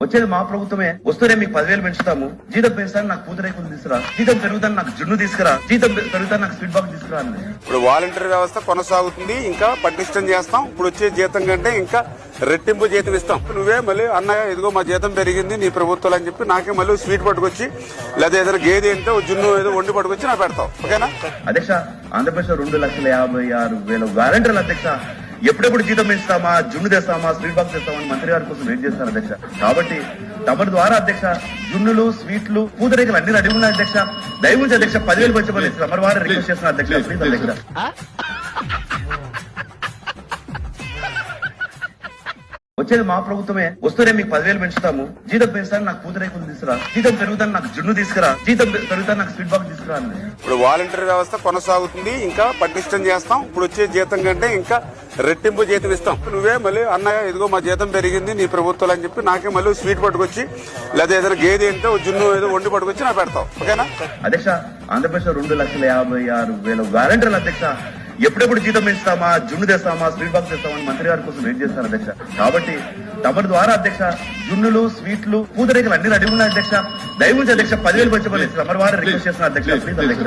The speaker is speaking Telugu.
వచ్చేది మా ప్రభుత్వమే. వస్తూనే మీకు 10,000 పెంచుతాము, జీతం పెంచుతాను నాకు పూతరేకులు తీసుకురా, జీతం పెరుగుతాను నాకు జున్ను తీసుకురా, జీతం పెరుగుతాను నాకు స్వీట్ బాక్స్ తీసుకురా అని. ఇప్పుడు వాలంటీర్ వ్యవస్థ కొనసాగుతుంది, ఇంకా పటిష్టం చేస్తాం. ఇప్పుడు వచ్చే జీతం కంటే ఇంకా రెట్టింపు జీతం ఇస్తాం. నువ్వే మళ్ళీ అన్నయ్య ఇదిగో మా జీతం పెరిగింది నీ ప్రభుత్వాలు అని చెప్పి నాకే మళ్ళీ స్వీట్ పట్టుకొచ్చి లేదా ఏదైనా గేదె అంటే జున్ను ఏదో వండి పట్టుకొచ్చి నాకు పెడతావు. ఓకేనా అధ్యక్ష, ఆంధ్రప్రదేశ్ 2,56,000 వాలంటీర్లు అధ్యక్ష. ఎప్పుడెప్పుడు జీతం పెంచుతామా, జున్ను తెస్తామా, స్వీట్ బాక్స్ తెస్తామని మంత్రి గారి కోసం వెయిట్ చేస్తారు అధ్యక్ష. కాబట్టి తమరి ద్వారా అధ్యక్ష జున్నులు, స్వీట్లు, పూతరేకులు అన్ని రెడీ ఉన్నాయి అధ్యక్ష. దయవుంచి అధ్యక్ష 10,000 పెంచమని తమరి వారు రిక్వెస్ట్ చేస్తున్నారు అధ్యక్ష. ప్లీజ్ అధ్యక్ష. వచ్చేది మా ప్రభుత్వమే. వస్తూనే మీకు 10,000 పెంచుతాము, జీతం పెంచుతాను నాకు పూతరేకులు తీసుకురా, జీతం పెరుగుతాను నాకు జున్ను తీసుకురా, జీతం పెరుగుతాను నాకు స్వీట్ బాక్స్ తీసుకురా అని. ఇప్పుడు వాలంటీర్ వ్యవస్థ కొనసాగుతుంది, ఇంకా పటిష్టం చేస్తాం. ఇప్పుడు వచ్చే జీతం కంటే ఇంకా రెట్టింపు జీతం ఇస్తాం. నువ్వే మళ్ళీ అన్నయ్య ఇదిగో మా జీతం పెరిగింది నీ ప్రభుత్వాలు అని చెప్పి నాకే మళ్ళీ స్వీట్ పట్టుకొచ్చి లేదా ఏదైనా గేదె అంటే జున్ను ఏదో వండి పట్టుకొచ్చి నాకు పెడతావు. ఓకేనా అధ్యక్ష, ఆంధ్రప్రదేశ్ 2,56,000 వాలంటీర్లు అధ్యక్ష. ఎప్పుడెప్పుడు జీతం పెంచుతామా, జున్ను తెస్తామా, స్వీట్ బాక్స్ తెస్తామని మంత్రి గారి కోసం వెయిట్ చేస్తారు అధ్యక్ష. కాబట్టి తమరి ద్వారా అధ్యక్ష జున్నులు, స్వీట్లు, పూతరేకులు అన్ని రెడీ ఉన్నాయి అధ్యక్ష. దయవుంచి అధ్యక్ష 10,000 పెంచమని తమరి వారు రిక్వెస్ట్ చేస్తున్నారు అధ్యక్ష. ప్లీజ్ అధ్యక్ష.